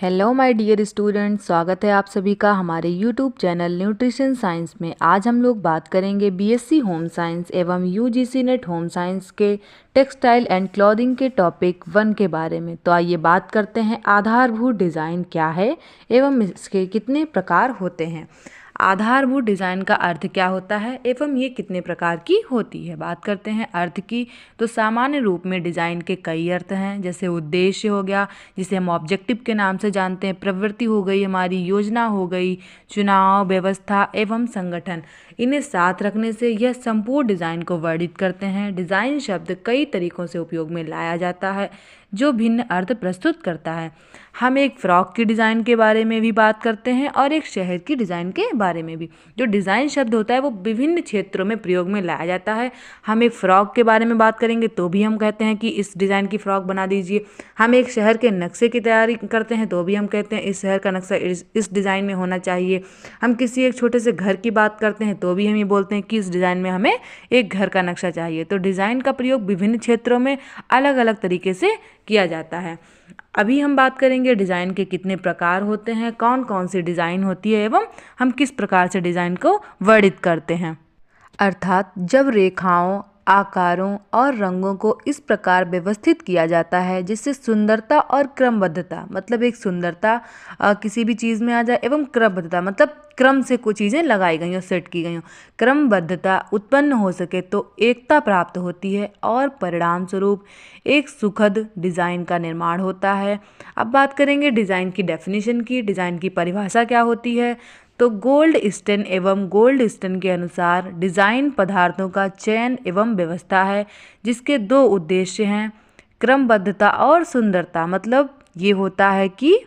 Hello my dear student, स्वागत है आप सभी का हमारे यूट्यूब चैनल न्यूट्रिशन साइंस में। आज हम लोग बात करेंगे बीएससी होम साइंस एवं यूजीसी नेट होम साइंस के टेक्सटाइल एंड क्लॉथिंग के टॉपिक 1 के बारे में। तो आइए बात करते हैं आधारभूत डिज़ाइन क्या है एवं इसके कितने प्रकार होते हैं। आधारभूत डिज़ाइन का अर्थ क्या होता है एवं ये कितने प्रकार की होती है। बात करते हैं अर्थ की, तो सामान्य रूप में डिज़ाइन के कई अर्थ हैं, जैसे उद्देश्य हो गया जिसे हम ऑब्जेक्टिव के नाम से जानते हैं, प्रवृत्ति हो गई हमारी, योजना हो गई, चुनाव, व्यवस्था एवं संगठन। इन्हें साथ रखने से यह संपूर्ण डिज़ाइन को वर्णित करते हैं। डिज़ाइन शब्द कई तरीकों से उपयोग में लाया जाता है जो भिन्न अर्थ प्रस्तुत करता है। हम एक फ्रॉक की डिज़ाइन के बारे में भी बात करते हैं और एक शहर की डिज़ाइन के बारे में भी। जो डिज़ाइन शब्द होता है वो विभिन्न क्षेत्रों में प्रयोग में लाया जाता है। हम एक फ़्रॉक के बारे में बात करेंगे तो भी हम कहते हैं कि इस डिज़ाइन की फ़्रॉक बना दीजिए। हम एक शहर के नक्शे की तैयारी करते हैं तो भी हम कहते हैं इस शहर का नक्शा इस डिज़ाइन में होना चाहिए। हम किसी एक छोटे से घर की बात करते हैं तो भी हम ये बोलते हैं कि इस डिज़ाइन में हमें एक घर का नक्शा चाहिए। तो डिज़ाइन का प्रयोग विभिन्न क्षेत्रों में अलग अलग तरीके से किया जाता है। अभी हम बात करेंगे डिज़ाइन के कितने प्रकार होते हैं, कौन कौन सी डिज़ाइन होती है एवं हम किस प्रकार से डिज़ाइन को वर्णित करते हैं। अर्थात जब रेखाओं, आकारों और रंगों को इस प्रकार व्यवस्थित किया जाता है जिससे सुंदरता और क्रमबद्धता, मतलब एक सुंदरता किसी भी चीज़ में आ जाए एवं क्रमबद्धता मतलब क्रम से कुछ चीज़ें लगाई गई हो, सेट की गई हो, क्रमबद्धता उत्पन्न हो सके तो एकता प्राप्त होती है और परिणाम स्वरूप एक सुखद डिज़ाइन का निर्माण होता है। अब बात करेंगे डिज़ाइन की डेफिनेशन की। डिज़ाइन की परिभाषा क्या होती है, तो गोल्डस्टेन एवं गोल्डस्टेन के अनुसार डिज़ाइन पदार्थों का चयन एवं व्यवस्था है जिसके 2 उद्देश्य हैं, क्रमबद्धता और सुंदरता। मतलब ये होता है कि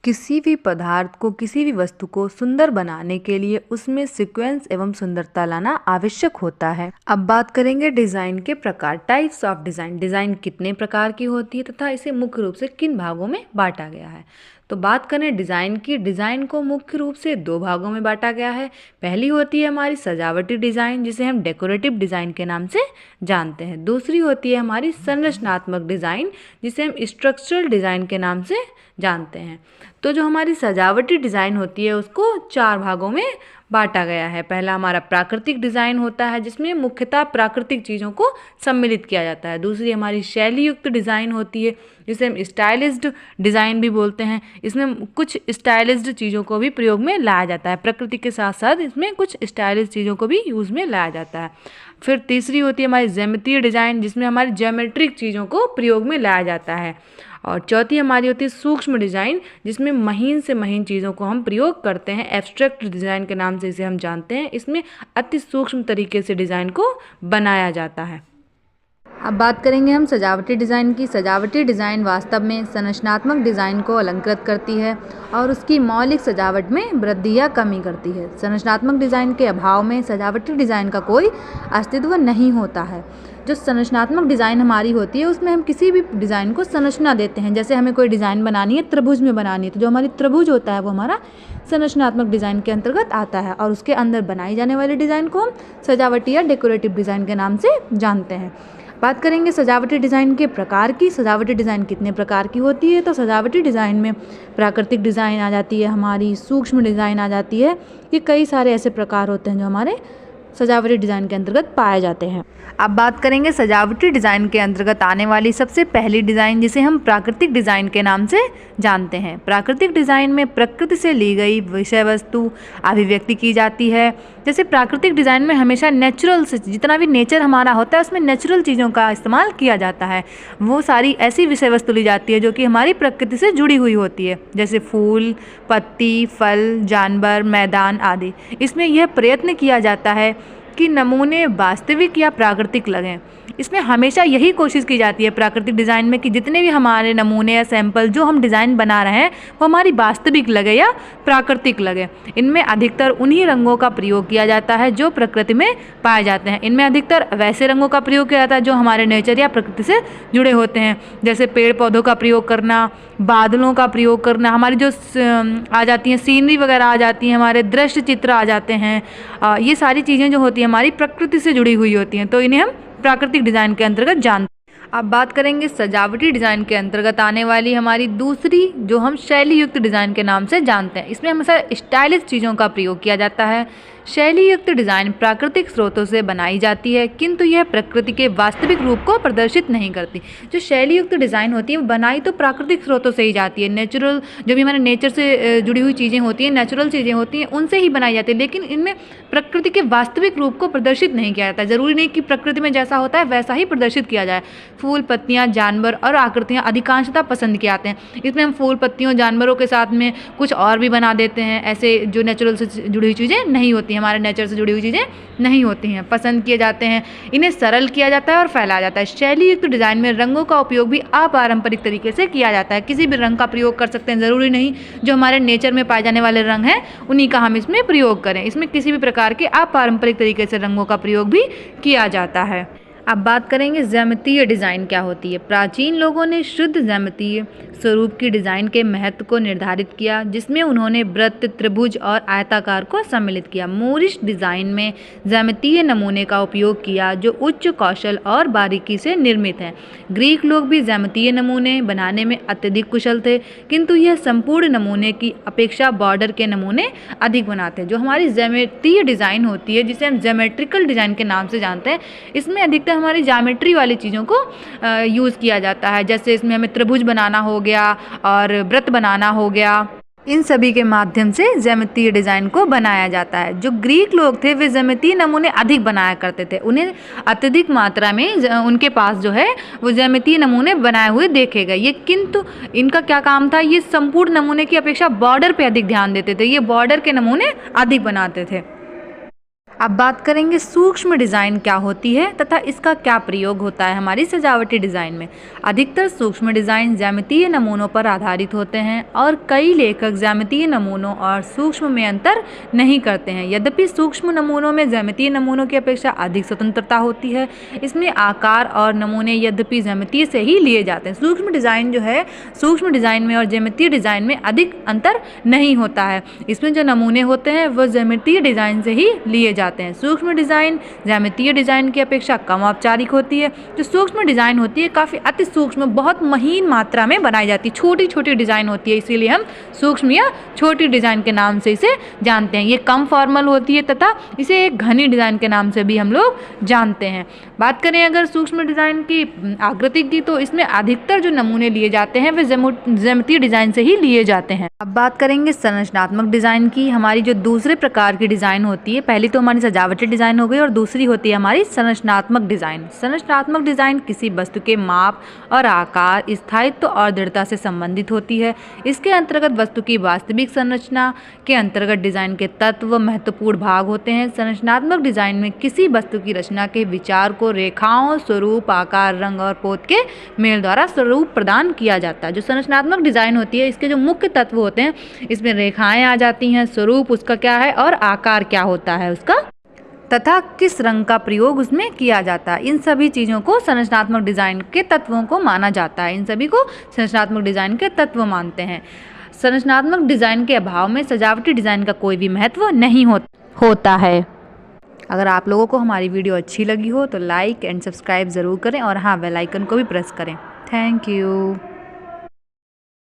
किसी भी पदार्थ को, किसी भी वस्तु को सुंदर बनाने के लिए उसमें सीक्वेंस एवं सुंदरता लाना आवश्यक होता है। अब बात करेंगे डिज़ाइन के प्रकार, टाइप्स ऑफ डिज़ाइन। डिज़ाइन कितने प्रकार की होती है तथा इसे मुख्य रूप से किन भागों में बांटा गया है। तो बात करें डिज़ाइन की, डिज़ाइन को मुख्य रूप से 2 भागों में बांटा गया है। पहली होती है हमारी सजावटी डिज़ाइन जिसे हम डेकोरेटिव डिज़ाइन के नाम से जानते हैं। दूसरी होती है हमारी संरचनात्मक डिज़ाइन जिसे हम स्ट्रक्चरल डिज़ाइन के नाम से जानते हैं। तो जो हमारी सजावटी डिज़ाइन होती है उसको 4 भागों में बांटा गया है। पहला हमारा प्राकृतिक डिज़ाइन होता है जिसमें मुख्यतः प्राकृतिक चीज़ों को सम्मिलित किया जाता है। दूसरी हमारी शैली युक्त डिज़ाइन होती है जिसे हम स्टाइलिश्ड डिज़ाइन भी बोलते हैं। इसमें कुछ स्टाइलिश्ड चीज़ों को भी प्रयोग में लाया जाता है, प्रकृति के साथ साथ इसमें कुछ स्टाइलिश चीज़ों को भी यूज़ में लाया जाता है। फिर तीसरी होती है हमारी ज्यामितीय डिज़ाइन जिसमें हमारी ज्योमेट्रिक चीज़ों को प्रयोग में लाया जाता है। और चौथी हमारी होती है सूक्ष्म डिज़ाइन जिसमें महीन से महीन चीज़ों को हम प्रयोग करते हैं, एब्स्ट्रैक्ट डिज़ाइन के नाम से इसे हम जानते हैं। इसमें अति सूक्ष्म तरीके से डिज़ाइन को बनाया जाता है। अब बात करेंगे हम सजावटी डिज़ाइन की। सजावटी डिज़ाइन वास्तव में संरचनात्मक डिज़ाइन को अलंकृत करती है और उसकी मौलिक सजावट में वृद्धि या कमी करती है। संरचनात्मक डिज़ाइन के अभाव में सजावटी डिज़ाइन का कोई अस्तित्व नहीं होता है। जो संरचनात्मक डिज़ाइन हमारी होती है उसमें हम किसी भी डिज़ाइन को संरचना देते हैं। जैसे हमें कोई डिज़ाइन बनानी है, त्रिभुज में बनानी है, तो जो हमारी त्रिभुज होता है वो हमारा संरचनात्मक डिज़ाइन के अंतर्गत आता है और उसके अंदर बनाई जाने वाली डिज़ाइन को हम सजावटी या डेकोरेटिव डिज़ाइन के नाम से जानते हैं। बात करेंगे सजावटी डिज़ाइन के प्रकार की। सजावटी डिज़ाइन कितने प्रकार की होती है, तो सजावटी डिज़ाइन में प्राकृतिक डिज़ाइन आ जाती है, हमारी सूक्ष्म डिज़ाइन आ जाती है। ये कई सारे ऐसे प्रकार होते हैं जो हमारे सजावटी डिज़ाइन के अंतर्गत पाए जाते हैं। अब बात करेंगे सजावटी डिज़ाइन के अंतर्गत आने वाली सबसे पहली डिज़ाइन जिसे हम प्राकृतिक डिज़ाइन के नाम से जानते हैं। प्राकृतिक डिज़ाइन में प्रकृति से ली गई विषय वस्तु अभिव्यक्ति की जाती है। जैसे प्राकृतिक डिज़ाइन में हमेशा नेचुरल से, जितना भी नेचर हमारा होता है उसमें नेचुरल चीज़ों का इस्तेमाल किया जाता है। वो सारी ऐसी विषय वस्तु ली जाती है जो कि हमारी प्रकृति से जुड़ी हुई होती है, जैसे फूल, पत्ती, फल, जानवर, मैदान आदि। इसमें यह प्रयत्न किया जाता है कि नमूने वास्तविक या प्राकृतिक लगें। इसमें हमेशा यही कोशिश की जाती है प्राकृतिक डिज़ाइन में कि जितने भी हमारे नमूने या सैंपल जो हम डिज़ाइन बना रहे हैं वो हमारी वास्तविक लगे या प्राकृतिक लगे। इनमें अधिकतर उन्हीं रंगों का प्रयोग किया जाता है जो प्रकृति में पाए जाते हैं। इनमें अधिकतर वैसे रंगों का प्रयोग किया जाता है जो हमारे नेचर या प्रकृति से जुड़े होते हैं, जैसे पेड़ पौधों का प्रयोग करना, बादलों का प्रयोग करना, हमारी जो आ जाती हैं सीनरी वगैरह आ जाती हैं, हमारे दृश्य चित्र आ जाते हैं। ये सारी चीज़ें जो होती हैं हमारी प्रकृति से जुड़ी हुई होती हैं, तो इन्हें हम प्राकृतिक डिज़ाइन के अंतर्गत जानते हैं। अब बात करेंगे सजावटी डिज़ाइन के अंतर्गत आने वाली हमारी दूसरी, जो हम शैली युक्त डिज़ाइन के नाम से जानते हैं। इसमें हमेशा स्टाइलिश चीज़ों का प्रयोग किया जाता है। शैली युक्त डिज़ाइन प्राकृतिक स्रोतों से बनाई जाती है, किंतु यह प्रकृति के वास्तविक रूप को प्रदर्शित नहीं करती। जो शैली युक्त डिज़ाइन होती है वो बनाई तो प्राकृतिक स्रोतों से ही जाती है, नेचुरल, जो भी हमारे नेचर से जुड़ी हुई चीज़ें होती हैं, नेचुरल चीज़ें होती हैं, उनसे ही बनाई जाती है, लेकिन इनमें प्रकृति के वास्तविक रूप को प्रदर्शित नहीं किया जाता। ज़रूरी नहीं कि प्रकृति में जैसा होता है वैसा ही प्रदर्शित किया जाए। फूल, पत्तियाँ, जानवर और आकृतियाँ अधिकांशतः पसंद किए जाते हैं। इसमें हम फूल, पत्तियों, जानवरों के साथ में कुछ और भी बना देते हैं, ऐसे जो नेचुरल से जुड़ी हुई चीज़ें नहीं होती, हमारे नेचर से जुड़ी हुई चीज़ें नहीं होती हैं, पसंद किए जाते हैं। इन्हें सरल किया जाता है और फैलाया जाता है। शैली युक्त डिज़ाइन में रंगों का उपयोग भी अपारंपरिक तरीके से किया जाता है। किसी भी रंग का प्रयोग कर सकते हैं, ज़रूरी नहीं जो हमारे नेचर में पाए जाने वाले रंग हैं उन्हीं का हम इसमें प्रयोग करें। इसमें किसी भी प्रकार के अपारंपरिक तरीके से रंगों का प्रयोग भी किया जाता है। अब बात करेंगे ज्यामितीय डिज़ाइन क्या होती है। प्राचीन लोगों ने शुद्ध ज्यामितीय स्वरूप की डिज़ाइन के महत्व को निर्धारित किया, जिसमें उन्होंने वृत्त, त्रिभुज और आयताकार को सम्मिलित किया। मूरिश डिज़ाइन में ज्यामितीय नमूने का उपयोग किया जो उच्च कौशल और बारीकी से निर्मित हैं। ग्रीक लोग भी ज्यामितीय नमूने बनाने में अत्यधिक कुशल थे, किंतु यह संपूर्ण नमूने की अपेक्षा बॉर्डर के नमूने अधिक बनाते हैं। जो हमारी ज्यामितीय डिज़ाइन होती है, जिसे हम ज्योमेट्रिकल डिज़ाइन के नाम से जानते हैं, इसमें अधिकतर हमारी ज्योमेट्री वाली चीज़ों को यूज़ किया जाता है। जैसे इसमें हमें त्रिभुज बनाना हो गया और वृत्त बनाना हो गया, इन सभी के माध्यम से ज्यामितीय डिज़ाइन को बनाया जाता है। जो ग्रीक लोग थे वे ज्यामितीय नमूने अधिक बनाया करते थे। उन्हें अत्यधिक मात्रा में उनके पास जो है वो ज्यामितीय नमूने बनाए हुए देखे गए। ये किंतु इनका क्या काम था, ये संपूर्ण नमूने की अपेक्षा बॉर्डर पे अधिक ध्यान देते थे। ये बॉर्डर के नमूने अधिक बनाते थे। अब बात करेंगे सूक्ष्म डिज़ाइन क्या होती है तथा इसका क्या प्रयोग होता है हमारी सजावटी डिज़ाइन में। अधिकतर सूक्ष्म डिज़ाइन ज्यामितीय नमूनों पर आधारित होते हैं और कई लेखक ज्यामितीय नमूनों और सूक्ष्म में अंतर नहीं करते हैं। यद्यपि सूक्ष्म नमूनों में ज्यामितीय नमूनों की अपेक्षा अधिक स्वतंत्रता होती है। इसमें आकार और नमूने यद्यपि ज्यामितीय से ही लिए जाते हैं। सूक्ष्म डिज़ाइन जो है, सूक्ष्म डिज़ाइन में और ज्यामितीय डिज़ाइन में अधिक अंतर नहीं होता है। इसमें जो नमूने होते हैं वो ज्यामितीय डिज़ाइन से ही लिए जाते हैं। सूक्ष्म डिज़ाइन ज्यामितीय डिज़ाइन की अपेक्षा कम औपचारिक होती है। जो सूक्ष्म डिज़ाइन होती है काफ़ी अति सूक्ष्म, बहुत महीन मात्रा में बनाई जाती है, छोटी छोटी डिज़ाइन होती है, इसीलिए हम सूक्ष्म या छोटी डिज़ाइन के नाम से इसे जानते हैं। ये कम फॉर्मल होती है तथा इसे एक घनी डिज़ाइन के नाम से भी हम लोग जानते हैं। बात करें अगर सूक्ष्म डिज़ाइन की आकृति की, तो इसमें अधिकतर जो नमूने लिए जाते हैं वे ज्यामितीय डिज़ाइन से ही लिए जाते हैं। अब बात करेंगे संरचनात्मक डिज़ाइन की। हमारी जो दूसरे प्रकार की डिज़ाइन होती है, पहली तो हमारी सजावटी डिज़ाइन हो गई और दूसरी होती है हमारी संरचनात्मक डिज़ाइन। संरचनात्मक डिज़ाइन किसी वस्तु के माप और आकार, स्थायित्व और दृढ़ता से संबंधित होती है। इसके अंतर्गत वस्तु की वास्तविक संरचना के अंतर्गत डिज़ाइन के तत्व महत्वपूर्ण भाग होते हैं। संरचनात्मक डिज़ाइन में किसी वस्तु की रचना के विचार को रेखाओं, स्वरूप, आकार, रंग और पोत के मेल द्वारा स्वरूप प्रदान किया जाता है। जो संरचनात्मक डिज़ाइन होती है, इसके जो मुख्य तत्व होते हैं, इसमें रेखाएं आ जाती हैं, स्वरूप उसका क्या है और आकार क्या होता है उसका, तथा किस रंग का प्रयोग उसमें किया जाता है। इन सभी चीज़ों को संरचनात्मक डिज़ाइन के तत्वों को माना जाता है। इन सभी को संरचनात्मक डिज़ाइन के तत्व मानते हैं। संरचनात्मक डिज़ाइन के अभाव में सजावटी डिज़ाइन का कोई भी महत्व नहीं होता है। अगर आप लोगों को हमारी वीडियो अच्छी लगी हो तो लाइक एंड सब्सक्राइब ज़रूर करें और हाँ, बेल आइकन को भी प्रेस करें। Thank you.